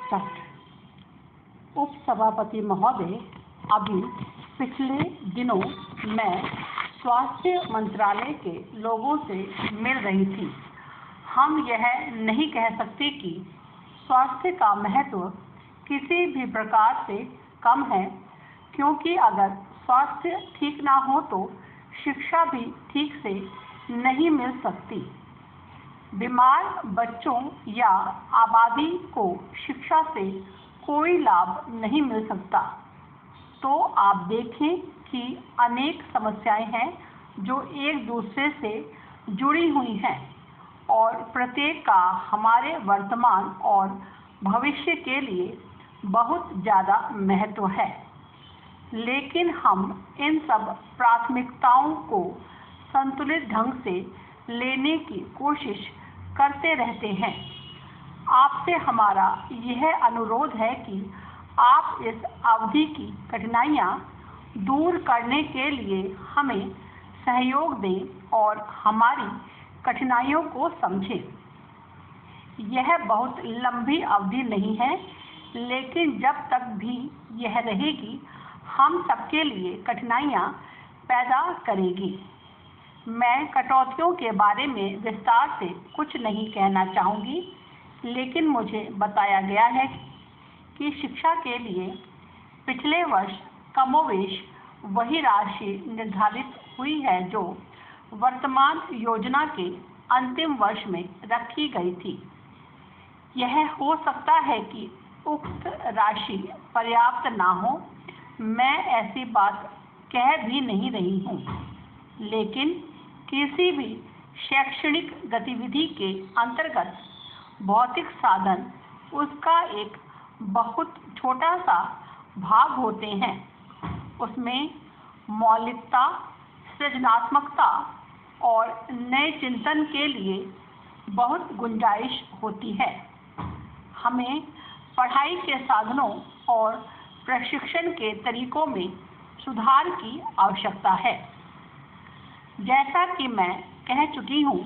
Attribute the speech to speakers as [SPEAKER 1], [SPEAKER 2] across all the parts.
[SPEAKER 1] Start. उपसभापति महोदय, अभी पिछले दिनों मैं स्वास्थ्य मंत्रालय के लोगों से मिल रही थी। हम यह नहीं कह सकते कि स्वास्थ्य का महत्व किसी भी प्रकार से कम है, क्योंकि अगर स्वास्थ्य ठीक ना हो तो शिक्षा भी ठीक से नहीं मिल सकती। बीमार बच्चों या आबादी को शिक्षा से कोई लाभ नहीं मिल सकता। तो आप देखें कि अनेक समस्याएं हैं जो एक दूसरे से जुड़ी हुई हैं और प्रत्येक का हमारे वर्तमान और भविष्य के लिए बहुत ज़्यादा महत्व है। लेकिन हम इन सब प्राथमिकताओं को संतुलित ढंग से लेने की कोशिश करते रहते हैं। आपसे हमारा यह अनुरोध है कि आप इस अवधि की कठिनाइयाँ दूर करने के लिए हमें सहयोग दें और हमारी कठिनाइयों को समझें। यह बहुत लंबी अवधि नहीं है, लेकिन जब तक भी यह रहेगी, हम सबके लिए कठिनाइयाँ पैदा करेगी। मैं कटौतियों के बारे में विस्तार से कुछ नहीं कहना चाहूँगी, लेकिन मुझे बताया गया है कि शिक्षा के लिए पिछले वर्ष कमोवेश वही राशि निर्धारित हुई है जो वर्तमान योजना के अंतिम वर्ष में रखी गई थी। यह हो सकता है कि उक्त राशि पर्याप्त ना हो, मैं ऐसी बात कह भी नहीं रही हूँ, लेकिन किसी भी शैक्षणिक गतिविधि के अंतर्गत भौतिक साधन उसका एक बहुत छोटा सा भाग होते हैं। उसमें मौलिकता, सृजनात्मकता और नए चिंतन के लिए बहुत गुंजाइश होती है। हमें पढ़ाई के साधनों और प्रशिक्षण के तरीकों में सुधार की आवश्यकता है। जैसा कि मैं कह चुकी हूँ,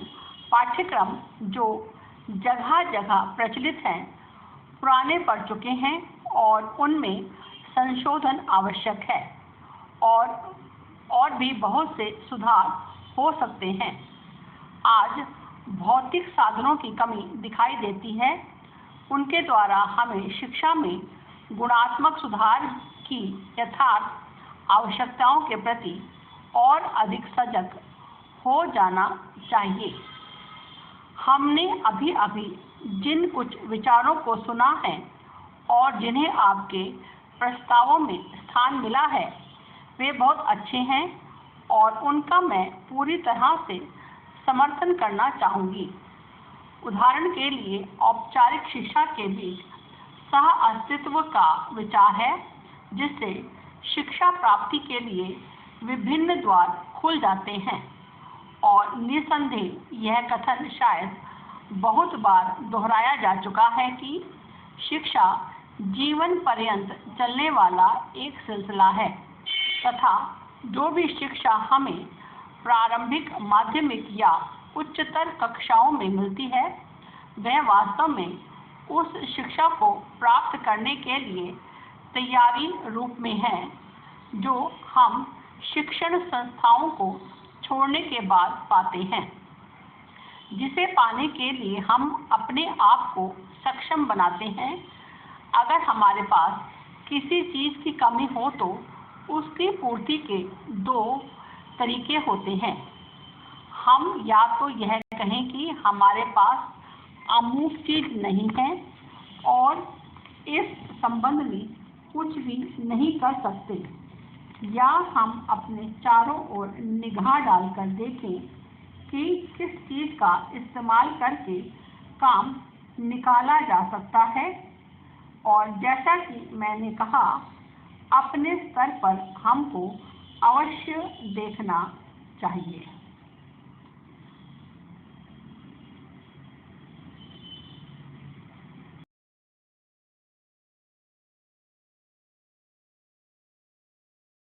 [SPEAKER 1] पाठ्यक्रम जो जगह जगह प्रचलित हैं, पुराने पड़ चुके हैं और उनमें संशोधन आवश्यक है और भी बहुत से सुधार हो सकते हैं। आज भौतिक साधनों की कमी दिखाई देती है। उनके द्वारा हमें शिक्षा में गुणात्मक सुधार की यथार्थ आवश्यकताओं के प्रति और अधिक सजग हो जाना चाहिए। हमने अभी जिन कुछ विचारों को सुना है और जिन्हें आपके प्रस्तावों में स्थान मिला है, वे बहुत अच्छे हैं और उनका मैं पूरी तरह से समर्थन करना चाहूँगी। उदाहरण के लिए, औपचारिक शिक्षा के बीच सह अस्तित्व का विचार है, जिससे शिक्षा प्राप्ति के लिए विभिन्न द्वार खुल जाते हैं। और निसंदेह यह कथन शायद बहुत बार दोहराया जा चुका है कि शिक्षा जीवन पर्यंत चलने वाला एक सिलसिला है तथा जो भी शिक्षा हमें प्रारंभिक, माध्यमिक या उच्चतर कक्षाओं में मिलती है, वह वास्तव में उस शिक्षा को प्राप्त करने के लिए तैयारी रूप में है जो हम शिक्षण संस्थाओं को छोड़ने के बाद पाते हैं, जिसे पाने के लिए हम अपने आप को सक्षम बनाते हैं। अगर हमारे पास किसी चीज़ की कमी हो तो उसकी पूर्ति के दो तरीके होते हैं। हम या तो यह कहें कि हमारे पास अमुक चीज़ नहीं है और इस संबंध में कुछ भी नहीं कर सकते, या हम अपने चारों ओर निगाह डालकर देखें कि किस चीज़ का इस्तेमाल करके काम निकाला जा सकता है। और जैसा कि मैंने कहा, अपने स्तर पर हमको अवश्य देखना चाहिए।